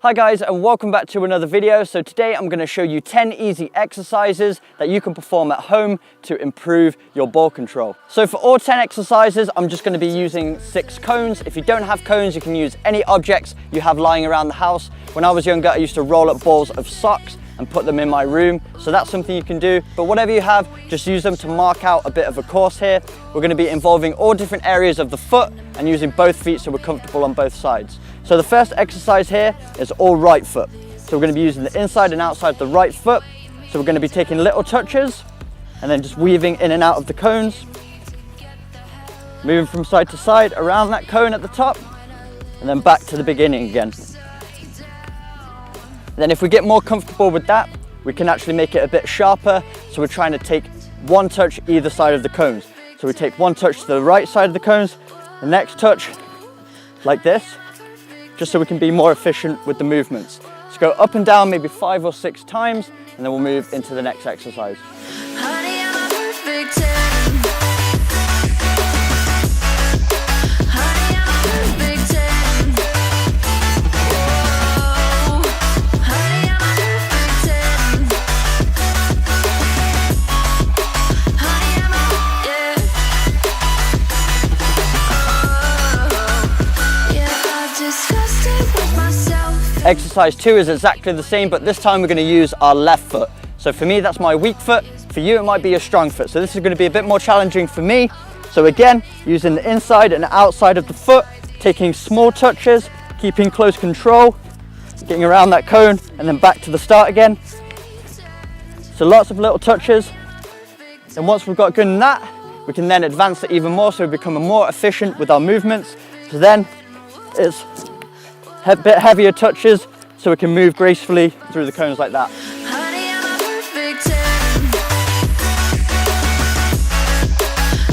Hi guys, and welcome back to another video. So today I'm going to show you 10 easy exercises that you can perform at home to improve your ball control. So for all 10 exercises, I'm just going to be using 6 cones. If you don't have cones, you can use any objects you have lying around the house. When I was younger, I used to roll up balls of socks and put them in my room. So that's something you can do, but whatever you have, just use them to mark out a bit of a course here. We're going to be involving all different areas of the foot and using both feet so we're comfortable on both sides. So the first exercise here is all right foot. So we're going to be using the inside and outside of the right foot. So we're going to be taking little touches and then just weaving in and out of the cones, moving from side to side around that cone at the top and then back to the beginning again. Then if we get more comfortable with that, we can actually make it a bit sharper. So we're trying to take one touch either side of the cones. So we take one touch to the right side of the cones, the next touch like this, just so we can be more efficient with the movements. So go up and down maybe 5 or 6 times, and then we'll move into the next exercise. Honey, I'm a perfect 10. Honey, I'm a perfect 10. Whoa. Honey, I'm a perfect 10. Honey, I'm a, yeah. Oh, yeah, I've discussed it with myself. Exercise 2 is exactly the same, but this time we're going to use our left foot. So for me, that's my weak foot. For you, it might be your strong foot. So this is going to be a bit more challenging for me. So again, using the inside and outside of the foot, taking small touches, keeping close control, getting around that cone, and then back to the start again. So lots of little touches. And once we've got good in that, we can then advance it even more so we become more efficient with our movements. So then it's a bit heavier touches so we can move gracefully through the cones like that. Honey, I'm a perfect 10.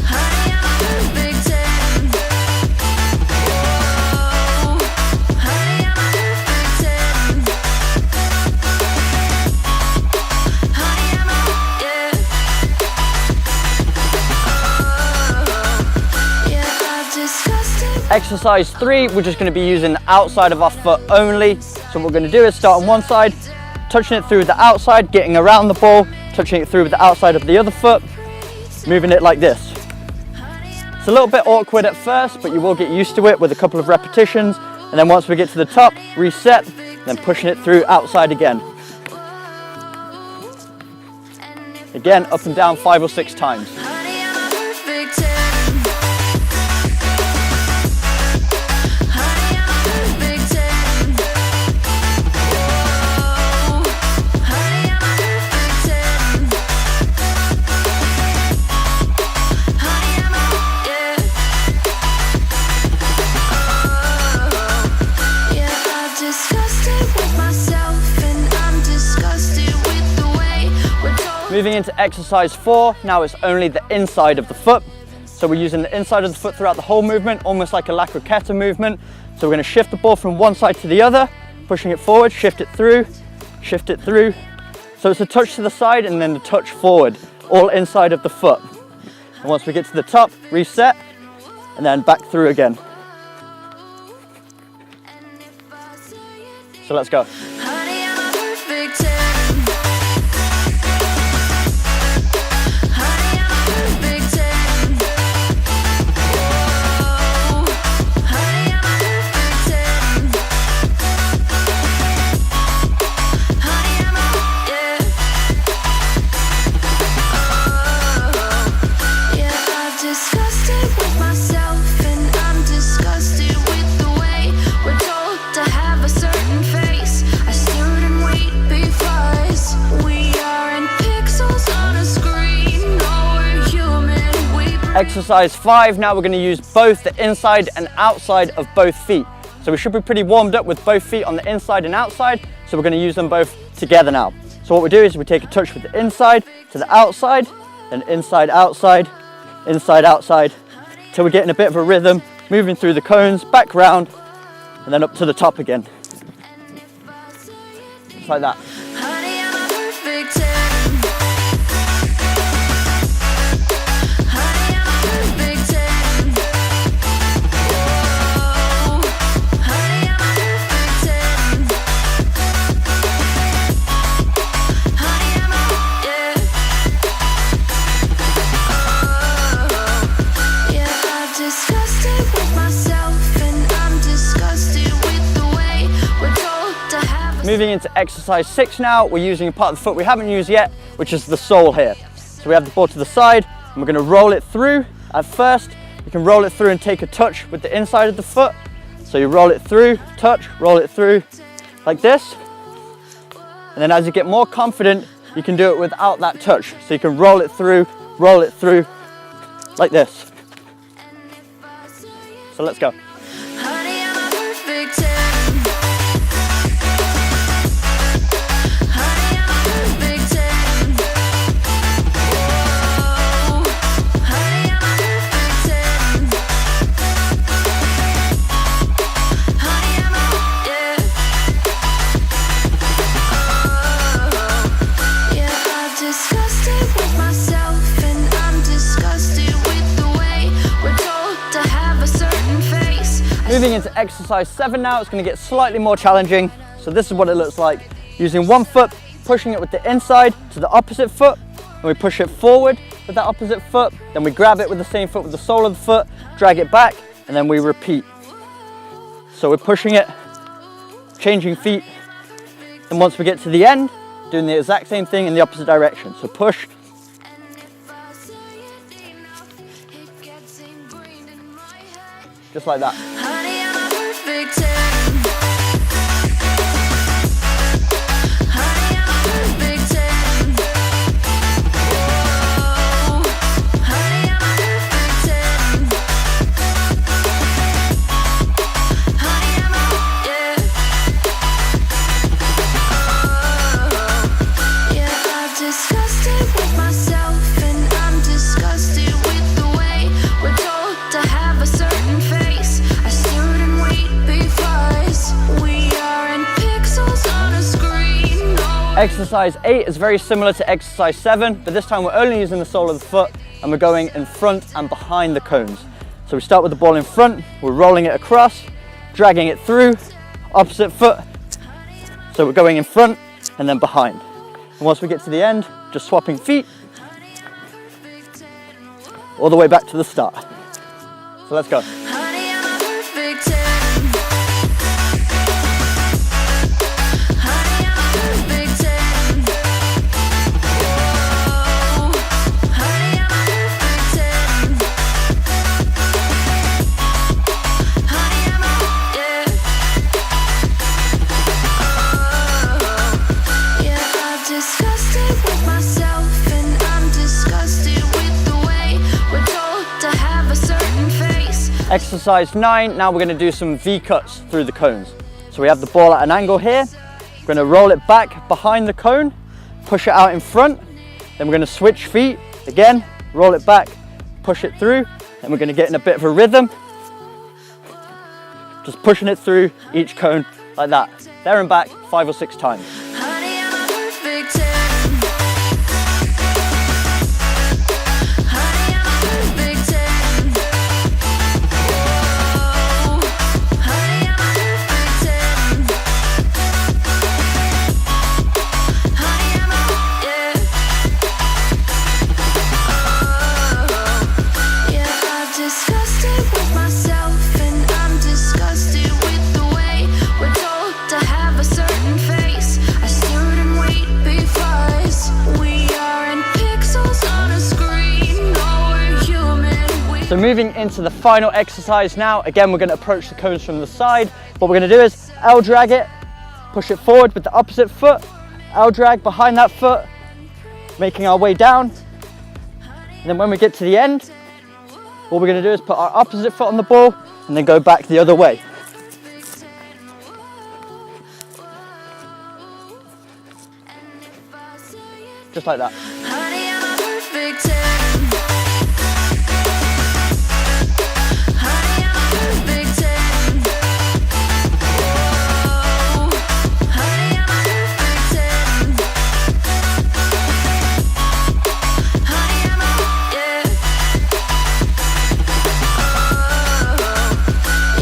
Honey, I'm a perfect 10. Whoa. Honey, I'm a perfect 10. Honey, I'm a, yeah. Oh, yeah, I've discussed it. Exercise 3, we're just going to be using the outside of our foot only. So what we're going to do is start on one side, touching it through with the outside, getting around the ball, touching it through with the outside of the other foot, moving it like this. It's a little bit awkward at first, but you will get used to it with a couple of repetitions. And then once we get to the top, reset, then pushing it through outside again. Again, up and down 5 or 6 times. Honey, I'm a perfect 10. Honey, I'm a perfect 10. Whoa. Honey, I'm a perfect 10. Honey, I'm a, yeah. Oh, yeah, I've discussed it with myself, and I'm disgusted with the way we're told. Moving into exercise 4, now it's only the inside of the foot. So we're using the inside of the foot throughout the whole movement, almost like a La Croqueta movement. So we're going to shift the ball from one side to the other, pushing it forward, shift it through, shift it through. So it's a touch to the side and then the touch forward, all inside of the foot. And once we get to the top, reset, and then back through again. So let's go. Honey, I'm a perfect 10. Honey, I'm a perfect 10. Whoa. Honey, I'm a perfect 10. Honey, I'm a, yeah. Oh, yeah, I've discussed it with myself, and I'm disgusted with the way we're told to have a certain face, a certain weight, because we aren't pixels on a screen. No, we're human. We Exercise 5, now we're going to use both the inside and outside of both feet. So we should be pretty warmed up with both feet on the inside and outside. So we're going to use them both together now. So what we do is we take a touch with the inside to the outside, then inside, outside, till we're getting a bit of a rhythm, moving through the cones, back round, and then up to the top again. Just like that. honey, I'm a perfect 10. Honey, I'm a perfect 10. Whoa. Honey, I'm a perfect 10. Moving into exercise 6 now, we're using a part of the foot we haven't used yet, which is the sole here. So we have the ball to the side, and we're going to roll it through. At first, you can roll it through and take a touch with the inside of the foot. So you roll it through, touch, roll it through, like this. And then as you get more confident, you can do it without that touch. So you can roll it through, like this. So let's go. Honey, I'm a perfect 10. Honey, I'm a perfect 10. Whoa. Honey, I'm a perfect 10. Honey, I'm a, yeah. Oh, yeah, I'm disgusted with myself, and I'm disgusted with the way we're told to have a certain face. Moving into exercise 7 now, it's going to get slightly more challenging. So this is what it looks like. Using one foot, pushing it with the inside to the opposite foot, and we push it forward with that opposite foot, then we grab it with the same foot with the sole of the foot, drag it back, and then we repeat. So we're pushing it, changing feet, and once we get to the end, doing the exact same thing in the opposite direction. So push, just like that. Honey, I'm a perfect 10. Honey, I'm a perfect 10. Whoa. Honey, I'm a perfect 10. Honey, I'm a, yeah. Oh, yeah, I'm disgusted with myself, and I'm disgusted with the way we're told to have a certain face. I stood and wait because we are in pixels on a screen. No. Exercise 8 is very similar to exercise 7, but this time we're only using the sole of the foot and we're going in front and behind the cones. So we start with the ball in front, we're rolling it across, dragging it through, opposite foot. So we're going in front and then behind. And once we get to the end, just swapping feet, all the way back to the start. So let's go. Honey, I'm a perfect 10. Honey, I'm a perfect 10. Whoa. Honey, I'm a perfect 10. Honey, I'm a, yeah. Oh, yeah, I'm disgusted with myself, and I'm disgusted with the way we're told to have a certain face. Exercise 9, now we're going to do some V-cuts through the cones. So we have the ball at an angle here, we're going to roll it back behind the cone, push it out in front, then we're going to switch feet, again, roll it back, push it through, and we're going to get in a bit of a rhythm, just pushing it through each cone like that, there and back 5 or 6 times. Honey, I'm a perfect 10. Honey, I'm a perfect 10. Whoa. Honey, I'm a perfect 10. Honey, I'm a, yeah. Oh, yeah, I'm disgusted with myself, and I'm disgusted with the way we're told to have a certain face. I stood and wait because we are in pixels on a screen. No, we're human. So moving into the final exercise now, again we're going to approach the cones from the side. What we're going to do is L drag it, push it forward with the opposite foot, L drag behind that foot, making our way down. And then when we get to the end, what we're going to do is put our opposite foot on the ball and then go back the other way. Just like that. Honey, I'm a perfect 10. Honey, I'm a perfect 10. Whoa. Honey, I'm a perfect 10. Honey, I'm a, yeah. Oh,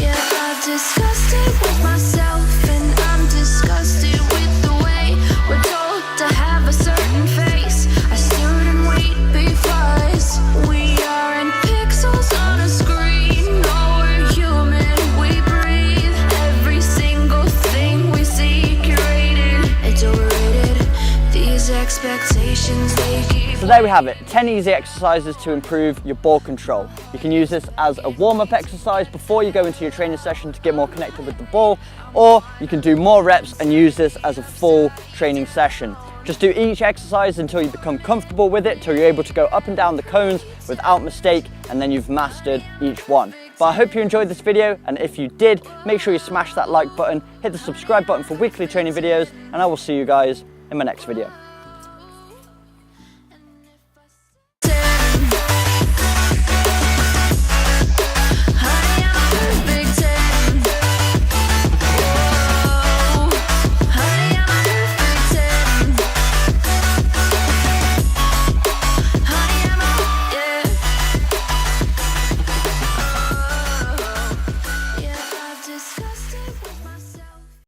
yeah, I'm disgusted with myself, and I'm disgusted with the way we're told to have a certain face. I stood and wait before expectations they keep. So there we have it, 10 easy exercises to improve your ball control. You can use this as a warm-up exercise before you go into your training session to get more connected with the ball, or you can do more reps and use this as a full training session. Just do each exercise until you become comfortable with it, till you're able to go up and down the cones without mistake, and then you've mastered each one. But I hope you enjoyed this video, and if you did, make sure you smash that like button, hit the subscribe button for weekly training videos, and I will see you guys in my next video.